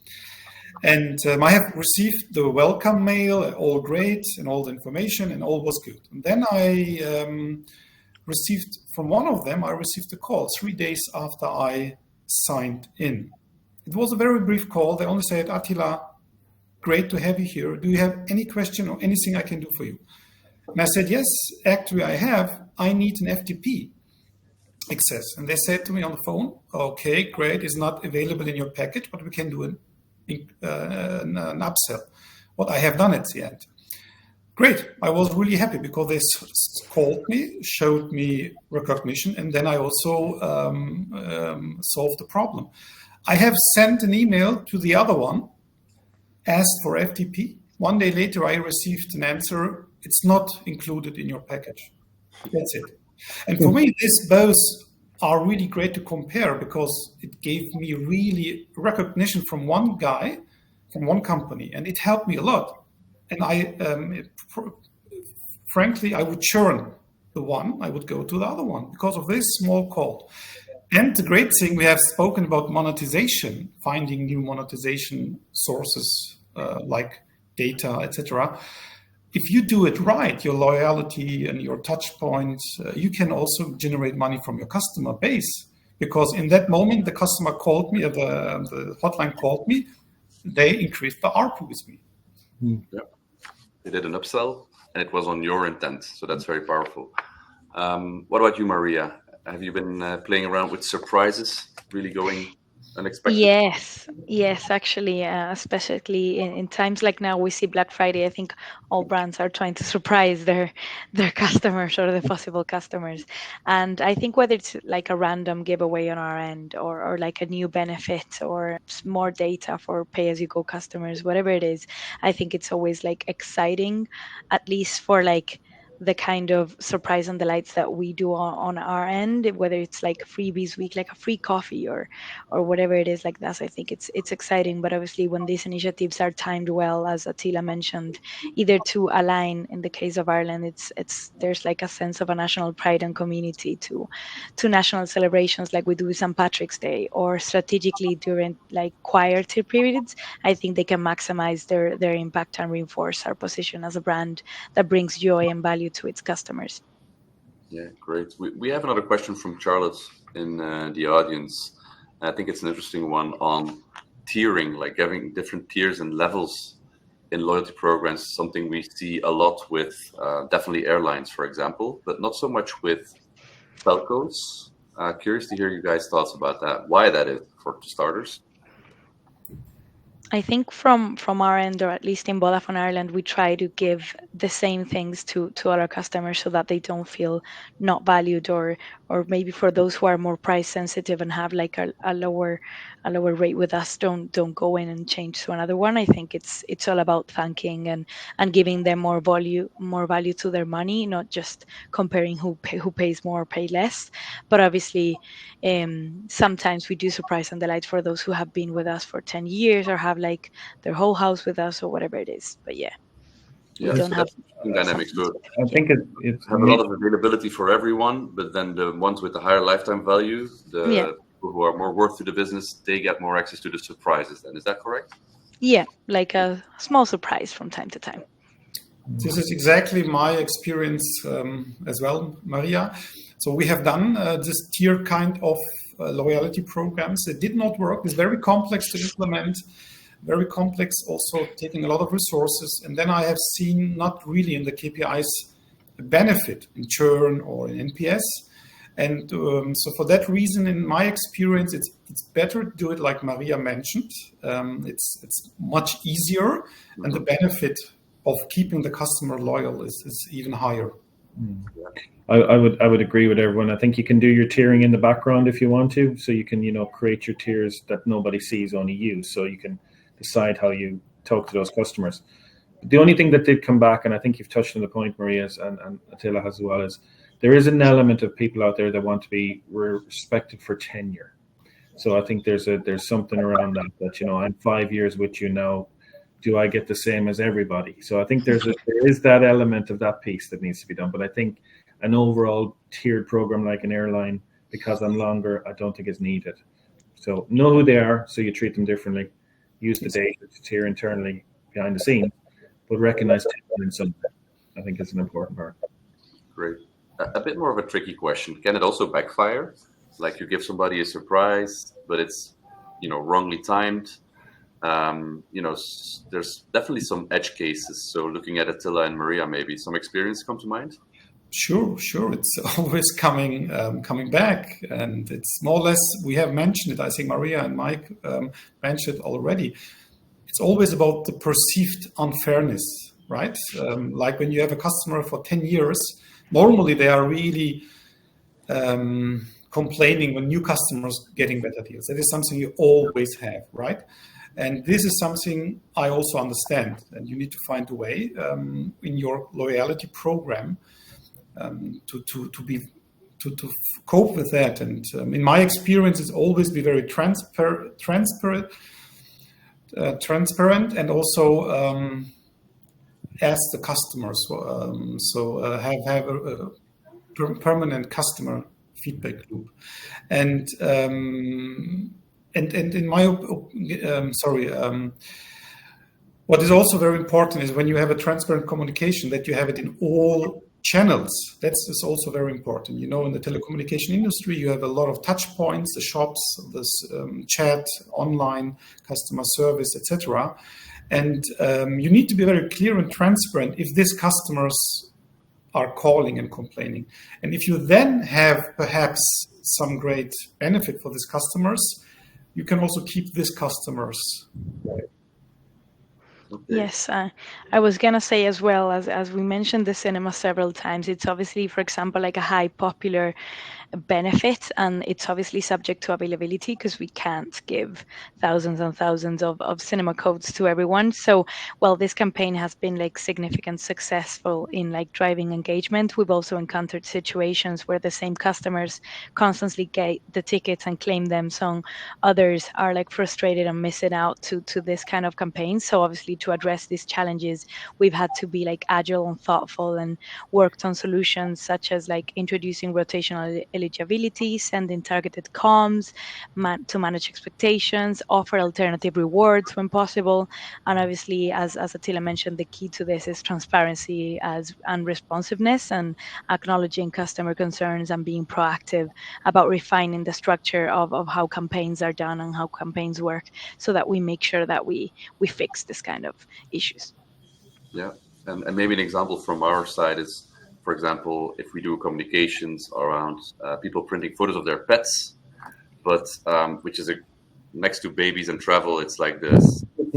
And I have received the welcome mail, all great, and all the information, and all was good. And then I received, from one of them, I received a call 3 days after I signed in. It was a very brief call. They only said, Attila, great to have you here. Do you have any question or anything I can do for you? And I said, yes, actually I have. I need an FTP access. And they said to me on the phone, okay, great, it's not available in your package, but we can do an upsell. What I have done at the end. Great, I was really happy because they called me, showed me recognition, and then I also solved the problem. I have sent an email to the other one, asked for FTP. 1 day later, I received an answer. It's not included in your package. That's it. And for me, this both are really great to compare because it gave me really recognition from one guy, from one company, and it helped me a lot. And frankly, I would churn the one, I would go to the other one because of this small call. And the great thing, we have spoken about monetization, finding new monetization sources like data, etc. If you do it right, your loyalty and your touch points, you can also generate money from your customer base. Because in that moment, the customer called me, the hotline called me, they increased the ARPU with me. Yeah. They did an upsell, and it was on your intent. So that's very powerful. What about you, Maria? Have you been playing around with surprises, really going unexpected? Yes, actually, especially in times like now, we see Black Friday. I think all brands are trying to surprise their customers or the possible customers. And I think whether it's like a random giveaway on our end or like a new benefit or more data for pay-as-you-go customers, whatever it is, I think it's always like exciting, at least for like the kind of surprise and delights that we do on our end, whether it's like freebies week, like a free coffee or whatever it is like that. So I think it's exciting. But obviously, when these initiatives are timed well, as Attila mentioned, either to align, in the case of Ireland, it's there's like a sense of a national pride and community to national celebrations like we do with St. Patrick's Day, or strategically during like quieter periods. I think they can maximize their impact and reinforce our position as a brand that brings joy and value to its customers. Yeah, great. We have another question from Charlotte in the audience. I think it's an interesting one on tiering, like having different tiers and levels in loyalty programs, something we see a lot with definitely airlines, for example, but not so much with telcos. Curious to hear you guys' thoughts about that, why that is for starters. I think from our end, or at least in Vodafone Ireland, we try to give the same things to all our customers so that they don't feel not valued, or maybe for those who are more price sensitive and have like a lower rate with us, don't go in and change to another one. I think it's all about thanking and giving them more value to their money, not just comparing who pays more or pay less. But obviously, sometimes we do surprise and delight for those who have been with us for 10 years or have like their whole house with us or whatever it is. But yeah, we don't so have dynamics. So I think it's have a lot of availability for everyone, but then the ones with the higher lifetime value, the people who are more worth to the business, they get more access to the surprises. Then is that correct? Yeah, like a small surprise from time to time. This is exactly my experience as well, Maria. So we have done this tier kind of loyalty programs. It did not work. It's very complex to implement, very complex, also taking a lot of resources. And then I have seen not really in the KPIs a benefit in churn or in NPS. And so for that reason, in my experience, it's better to do it like Maria mentioned. It's much easier, and the benefit of keeping the customer loyal is even higher. I would agree with everyone. I think you can do your tiering in the background if you want to, so you can create your tiers that nobody sees, only you, so you can decide how you talk to those customers. The only thing that did come back, and I think you've touched on the point, Maria, and Attila has as well, is there is an element of people out there that want to be respected for tenure. So I think there's something around that I'm 5 years with you now. Do I get the same as everybody? So I think there is that element of that piece that needs to be done. But I think an overall tiered program like an airline, because I'm longer, I don't think is needed. So know who they are, so you treat them differently. Use the data to tier internally behind the scenes, but recognize tenure in something. I think is an important part. Great. A bit more of a tricky question. Can it also backfire? Like you give somebody a surprise, but it's wrongly timed. There's definitely some edge cases. So looking at Attila and Maria, maybe some experience come to mind. Sure. It's always coming back, and it's more or less, we have mentioned it. I think Maria and Mike mentioned it already. It's always about the perceived unfairness, right? Like when you have a customer for 10 years, normally they are really complaining when new customers getting better deals. That is something you always have, right? And this is something I also understand, and you need to find a way in your loyalty program to cope with that. And in my experience, it's always be very transparent, and also ask the customers. Have a permanent customer feedback loop, and in my what is also very important is when you have a transparent communication, that you have it in all channels. That's also very important. In the telecommunication industry, you have a lot of touch points, the shops, this chat, online, customer service, etc. And you need to be very clear and transparent if these customers are calling and complaining. And if you then have perhaps some great benefit for these customers, you can also keep these customers. Okay. Yes, I was gonna say as well, as we mentioned the cinema several times, it's obviously, for example, like a high popular benefit, and it's obviously subject to availability because we can't give thousands and thousands of cinema codes to everyone. So while this campaign has been like significant successful in like driving engagement, we've also encountered situations where the same customers constantly get the tickets and claim them, so others are like frustrated and missing out to this kind of campaign. So obviously to address these challenges, we've had to be like agile and thoughtful, and worked on solutions such as like introducing rotational eligibility, sending targeted comms to manage expectations, offer alternative rewards when possible. And obviously, as Attila mentioned, the key to this is transparency and responsiveness, and acknowledging customer concerns and being proactive about refining the structure of how campaigns are done and how campaigns work, so that we make sure that we fix this kind of issues. Yeah, and maybe an example from our side is, for example, if we do communications around people printing photos of their pets, but which is next to babies and travel, it's like the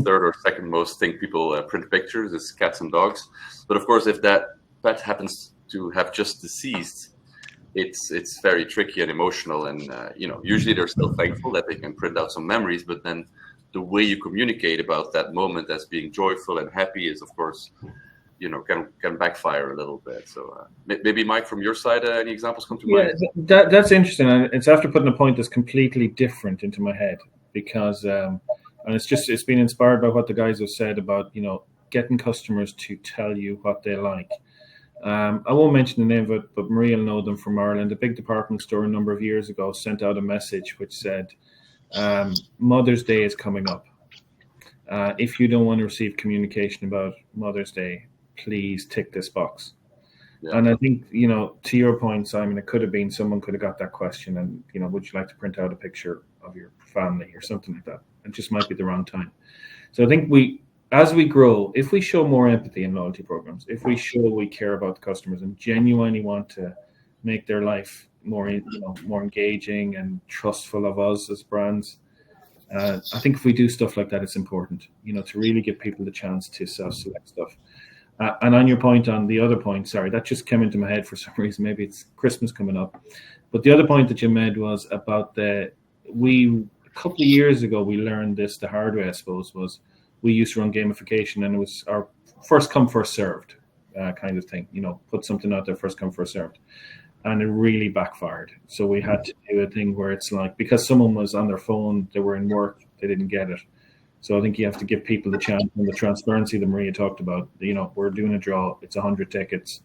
third or second most thing people print pictures is cats and dogs. But of course, if that pet happens to have just deceased, it's very tricky and emotional, and usually they're still thankful that they can print out some memories, but then the way you communicate about that moment as being joyful and happy is, of course, can backfire a little bit. So maybe Mike, from your side, any examples come to mind? That's interesting, and it's after putting a point that's completely different into my head, because and it's been inspired by what the guys have said about getting customers to tell you what they like. I won't mention the name of it, but Maria will know them from Ireland. A big department store a number of years ago sent out a message which said, Mother's Day is coming up. If you don't want to receive communication about Mother's Day, please tick this box. Yeah. And I think, to your point, Simon, it could have been someone could have got that question and, would you like to print out a picture of your family or something like that? It just might be the wrong time. So I think as we grow, if we show more empathy in loyalty programs, if we show we care about the customers and genuinely want to make their life more engaging and trustful of us as brands, I think if we do stuff like that, it's important, to really give people the chance to self-select stuff. And on your point, on the other point, sorry, that just came into my head for some reason. Maybe it's Christmas coming up. But the other point that you made was about a couple of years ago, we learned this the hard way, I suppose, was we used to run gamification, and it was our first come, first served kind of thing, put something out there, first come, first served. And it really backfired. So we had to do a thing where it's like, because someone was on their phone, they were in work, they didn't get it. So I think you have to give people the chance and the transparency that Maria talked about. We're doing a draw. It's 100 tickets.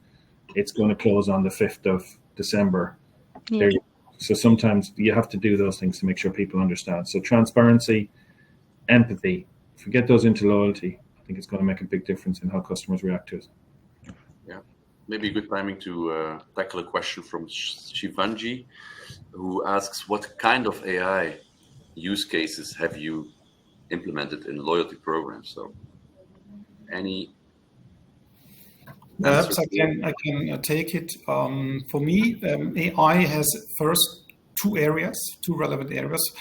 It's going to close on the 5th of December. Yeah. So sometimes you have to do those things to make sure people understand. So transparency, empathy, if we get those into loyalty, I think it's going to make a big difference in how customers react to it. Yeah, maybe a good timing to tackle a question from Shivanji, who asks, what kind of AI use cases have you implemented in loyalty programs? So any perhaps I can take it. For me, AI has first two relevant areas.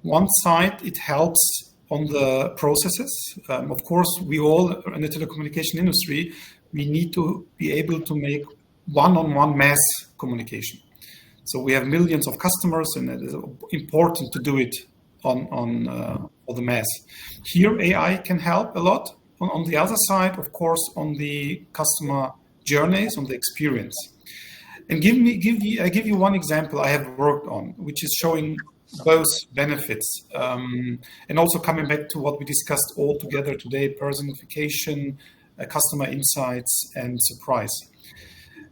One side, it helps on the processes. Of course, we all in the telecommunication industry, we need to be able to make one-on-one mass communication. So we have millions of customers, and it is important to do it on the mass. Here, AI can help a lot. On the other side, of course, on the customer journeys, on the experience. And I give you one example I have worked on, which is showing both benefits, and also coming back to what we discussed all together today: personification, customer insights, and surprise.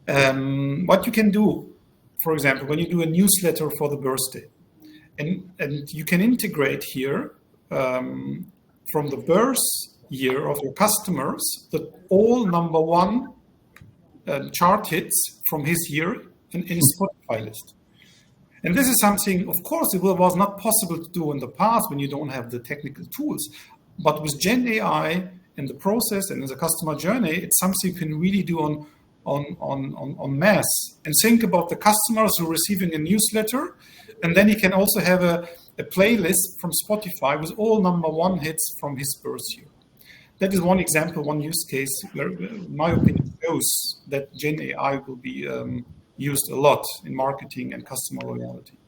What you can do, for example, when you do a newsletter for the birthday, and you can integrate here from the birth year of your customers that all number one chart hits from his year in Spotify list. And this is something, of course, it was not possible to do in the past when you don't have the technical tools. But with Gen AI and the process and the customer journey, it's something you can really do on mass. And think about the customers who are receiving a newsletter, and then he can also have a playlist from Spotify with all number one hits from his birth year. that is one example, one use case where, in my opinion, shows that Gen AI will be used a lot in marketing and customer loyalty.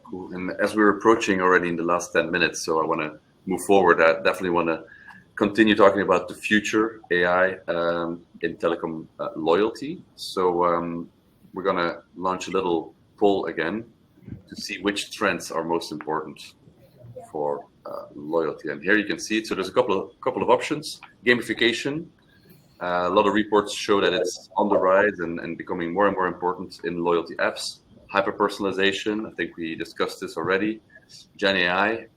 Cool. And as we're approaching already in the last 10 minutes, so I want to move forward. I definitely want to continue talking about the future AI in telecom loyalty. So we're going to launch a little poll again to see which trends are most important for loyalty. And here you can see it. So there's a couple of options. Gamification. A lot of reports show that it's on the rise and becoming more and more important in loyalty apps. Hyper-personalization, I think we discussed this already. Gen AI.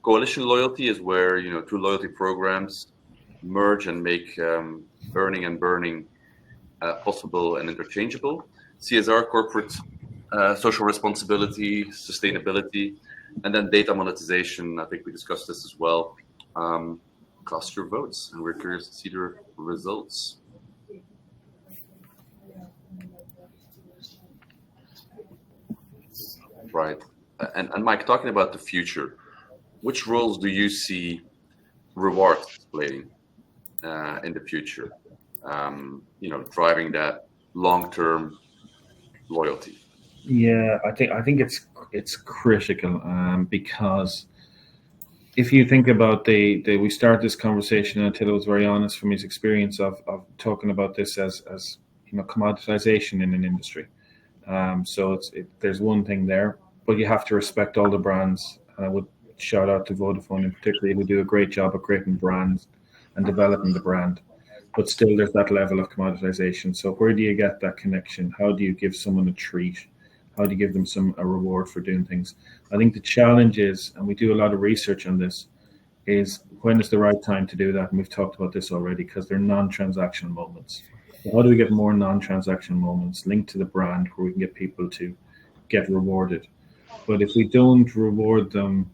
Coalition loyalty is where, two loyalty programs merge and make earning and burning possible and interchangeable. CSR, corporate social responsibility, sustainability, and then data monetization. I think we discussed this as well. Cast your votes, and we're curious to see the results. Right. And Mike, talking about the future, which roles do you see rewards playing in the future? Driving that long-term loyalty. Yeah, I think it's critical because if you think about we start this conversation, and Attila was very honest from his experience of talking about this as commoditization in an industry. So there's one thing there, but you have to respect all the brands. And I would shout out to Vodafone in particular, who do a great job of creating brands and developing the brand. But still, there's that level of commoditization. So where do you get that connection? How do you give someone a treat? How do you give them a reward for doing things? I think the challenge is, and we do a lot of research on this, is when is the right time to do that? And we've talked about this already because they're non-transactional moments. So how do we get more non-transactional moments linked to the brand where we can get people to get rewarded? But if we don't reward them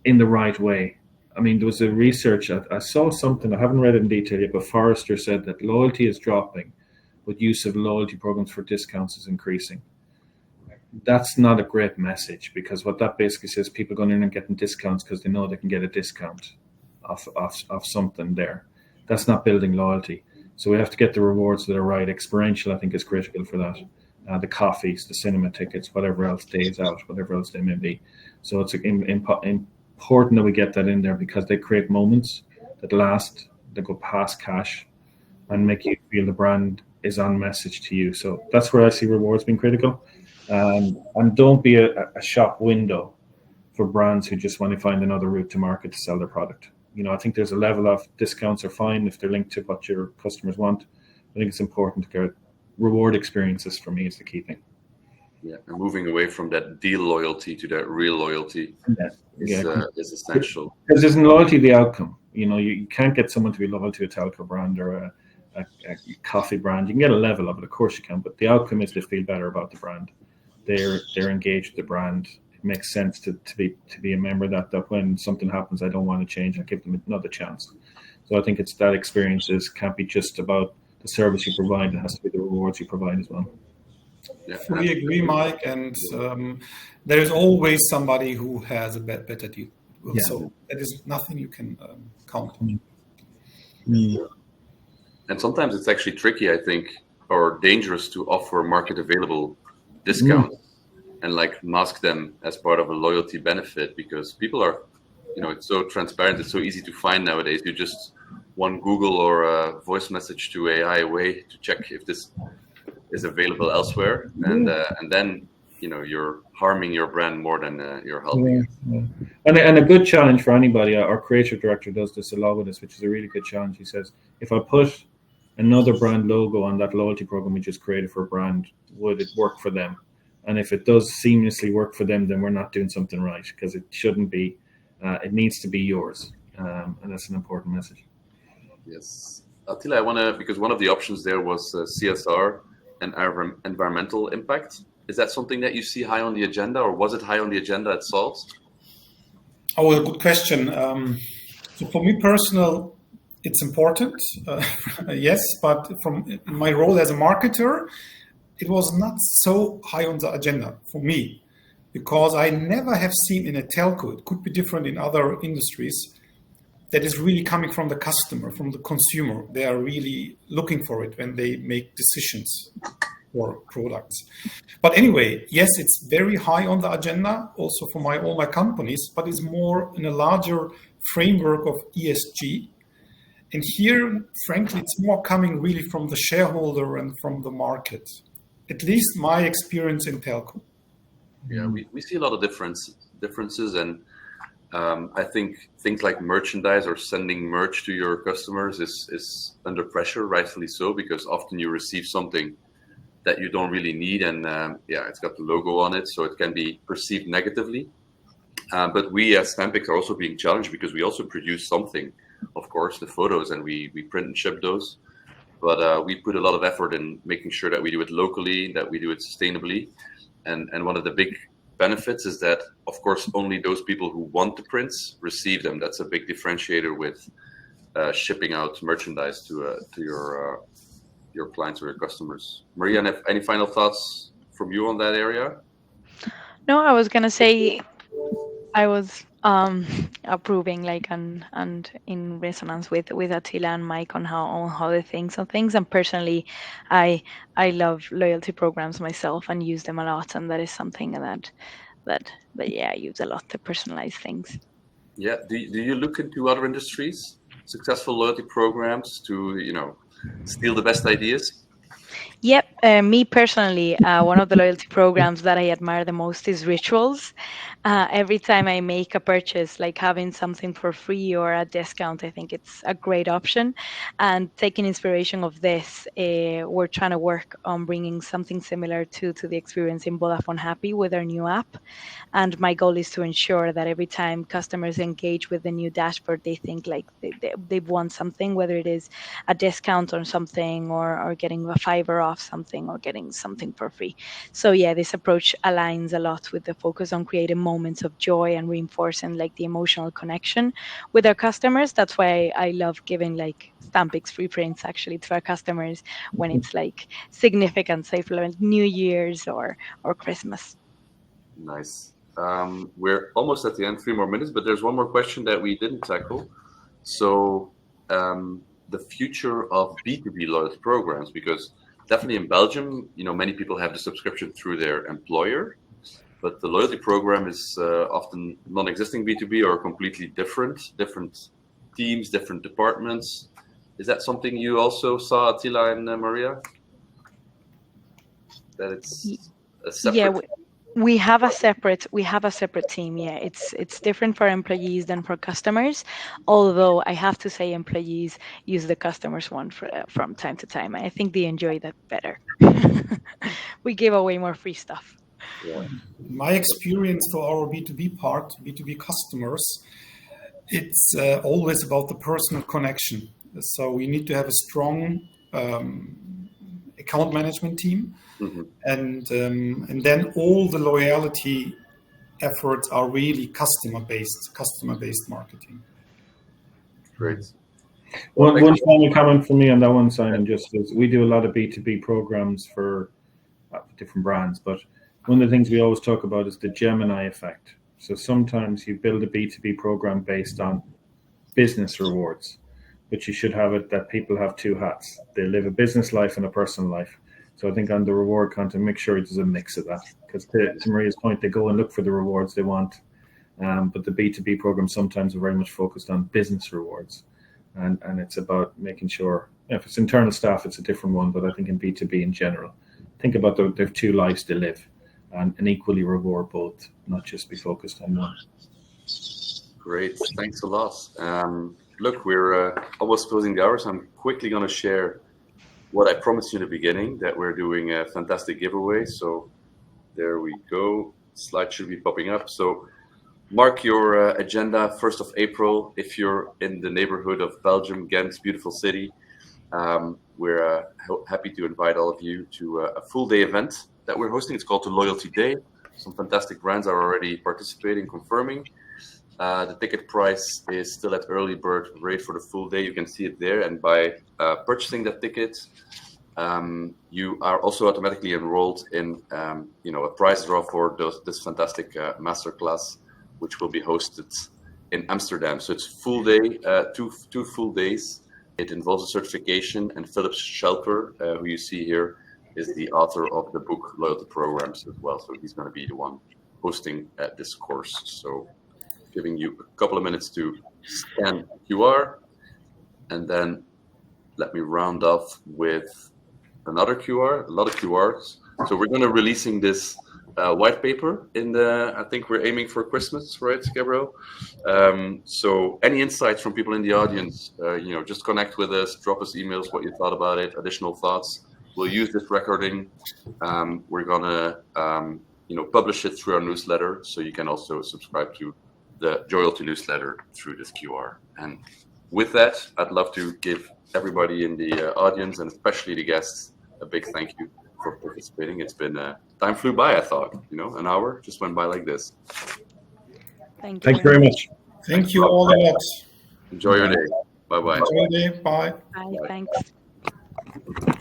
in the right way, I mean, there was a research, I saw something, I haven't read it in detail yet, but Forrester said that loyalty is dropping, but use of loyalty programs for discounts is increasing. That's not a great message, because what that basically says, people going in and getting discounts because they know they can get a discount off something there. That's not building loyalty. So we have to get the rewards that are right. Experiential, I think, is critical for that. The coffees, the cinema tickets, whatever else, days out, whatever else they may be. So it's important that we get that in there because they create moments that last, that go past cash and make you feel the brand is on message to you. So that's where I see rewards being critical. And don't be a shop window for brands who just want to find another route to market to sell their product. I think there's a level of discounts are fine if they're linked to what your customers want. I think it's important to get reward experiences. For me, is the key thing. Yeah, and moving away from that deal loyalty to that real loyalty is essential. Because isn't loyalty the outcome? You can't get someone to be loyal to a telco brand or a coffee brand. You can get a level of it, of course you can, but the outcome is they feel better about the brand. They're engaged with the brand. It makes sense to be a member of that when something happens, I don't want to change. I give them another chance. So I think it's that experiences can't be just about the service you provide. It has to be the rewards you provide as well. Yeah, fully agree, Mike. And there is always somebody who has a better deal. Yeah. So that is nothing you can count on. And sometimes it's actually tricky, I think, or dangerous to offer market available discounts and mask them as part of a loyalty benefit, because people are, it's so transparent. It's so easy to find nowadays. You just one Google or a voice message to AI away to check if this is available elsewhere, and then you're harming your brand more than you're helping. Yeah. And a good challenge for anybody. Our creative director does this a lot with us, which is a really good challenge. He says, if I put another brand logo on that loyalty program we just created for a brand, would it work for them? And if it does seamlessly work for them, then we're not doing something right, because it shouldn't be. It needs to be yours, and that's an important message. Yes, Attila, I want to, because one of the options there was CSR and environmental impact. Is that something that you see high on the agenda, or was it high on the agenda at Salt? Oh, a good question. So for me personal, it's important, yes, but from my role as a marketer, it was not so high on the agenda for me, because I never have seen in a telco, it could be different in other industries, that is really coming from the customer, from the consumer. They are really looking for it when they make decisions for products. But anyway, yes, it's very high on the agenda also for all my companies, but it's more in a larger framework of ESG. And here, frankly, it's more coming really from the shareholder and from the market, at least my experience in telco. Yeah, we see a lot of differences, and I think things like merchandise or sending merch to your customers is under pressure, rightfully so, because often you receive something that you don't really need, and it's got the logo on it, so it can be perceived negatively. But we as Stampix are also being challenged because we also produce something, of course, the photos, and we print and ship those. But we put a lot of effort in making sure that we do it locally, that we do it sustainably. And one of the big benefits is that, of course, only those people who want the prints receive them. That's a big differentiator with shipping out merchandise to your clients or your customers. Maria, any final thoughts from you on that area? No, I was gonna say I was approving and in resonance with Attila and Mike on how they think on things. And personally, I love loyalty programs myself and use them a lot, and that is something that I use a lot to personalize things. Yeah. Do you look into other industries, successful loyalty programs to steal the best ideas? Yep. Me personally, one of the loyalty programs that I admire the most is rituals. Every time I make a purchase, like having something for free or a discount, I think it's a great option. And taking inspiration of this, we're trying to work on bringing something similar to the experience in Vodafone Happy with our new app. And my goal is to ensure that every time customers engage with the new dashboard, they think like they've won something, whether it is a discount on something or getting a $5 off something or getting something for free. So yeah, this approach aligns a lot with the focus on creating moments of joy and reinforcing like the emotional connection with our customers. That's why I love giving like Stampix free prints actually to our customers when it's like significant, say for like New Year's or Christmas. Nice. We're almost at the end, 3 more minutes, but there's one more question that we didn't tackle. So the future of B2B loyalty programs, because definitely in Belgium, many people have the subscription through their employer, but the loyalty program is often non-existing B2B or completely different teams, different departments. Is that something you also saw, Attila and Maria? That it's a separate... Yeah, we have a separate team. Yeah, it's different for employees than for customers. Although I have to say, employees use the customers one from time to time. I think they enjoy that better. We give away more free stuff. Yeah. My experience for our B2B part, B2B customers, it's always about the personal connection. So we need to have a strong account management team. Mm-hmm. And then all the loyalty efforts are really customer-based marketing. Great. One final comment from me on that one, Simon, just is we do a lot of B2B programs for different brands, but one of the things we always talk about is the Gemini effect. So sometimes you build a B2B program based on business rewards, but you should have it that people have 2 hats. They live a business life and a personal life. So I think on the reward content, make sure there's a mix of that. Because to Maria's point, they go and look for the rewards they want. But the B2B programs sometimes are very much focused on business rewards. And it's about making sure, if it's internal staff, it's a different one. But I think in B2B in general, think about their 2 lives to live and equally reward both, not just be focused on one. Great. Thanks a lot. Look, we're almost closing the hour, so I'm quickly going to share what I promised you in the beginning, that we're doing a fantastic giveaway. So there we go. Slide should be popping up. So mark your agenda, 1st of April, if you're in the neighborhood of Belgium, Ghent, beautiful city. We're happy to invite all of you to a full day event that we're hosting. It's called the Loyalty Day. Some fantastic brands are already participating, confirming. The ticket price is still at early bird rate for the full day. You can see it there. And by purchasing that ticket, you are also automatically enrolled in a prize draw for this fantastic masterclass, which will be hosted in Amsterdam. So it's full day, two full days. It involves a certification, and Philip Schelper, who you see here, is the author of the book Loyalty Programs as well. So he's going to be the one hosting this course. So giving you a couple of minutes to scan QR, and then let me round off with another QR, a lot of QRs. So we're going to releasing this white paper in I think we're aiming for Christmas, right, Gabriel? So any insights from people in the audience, just connect with us, drop us emails, what you thought about it, additional thoughts. We'll use this recording. We're going to, publish it through our newsletter. So you can also subscribe to the Loyalty newsletter through this QR. And with that, I'd love to give everybody in the audience, and especially the guests, a big thank you for participating. It's been time flew by, I thought. An hour just went by like this. Thank you very much. Thank you all a lot. Enjoy your day. Bye-bye. Enjoy your day. Bye. Bye. Thanks.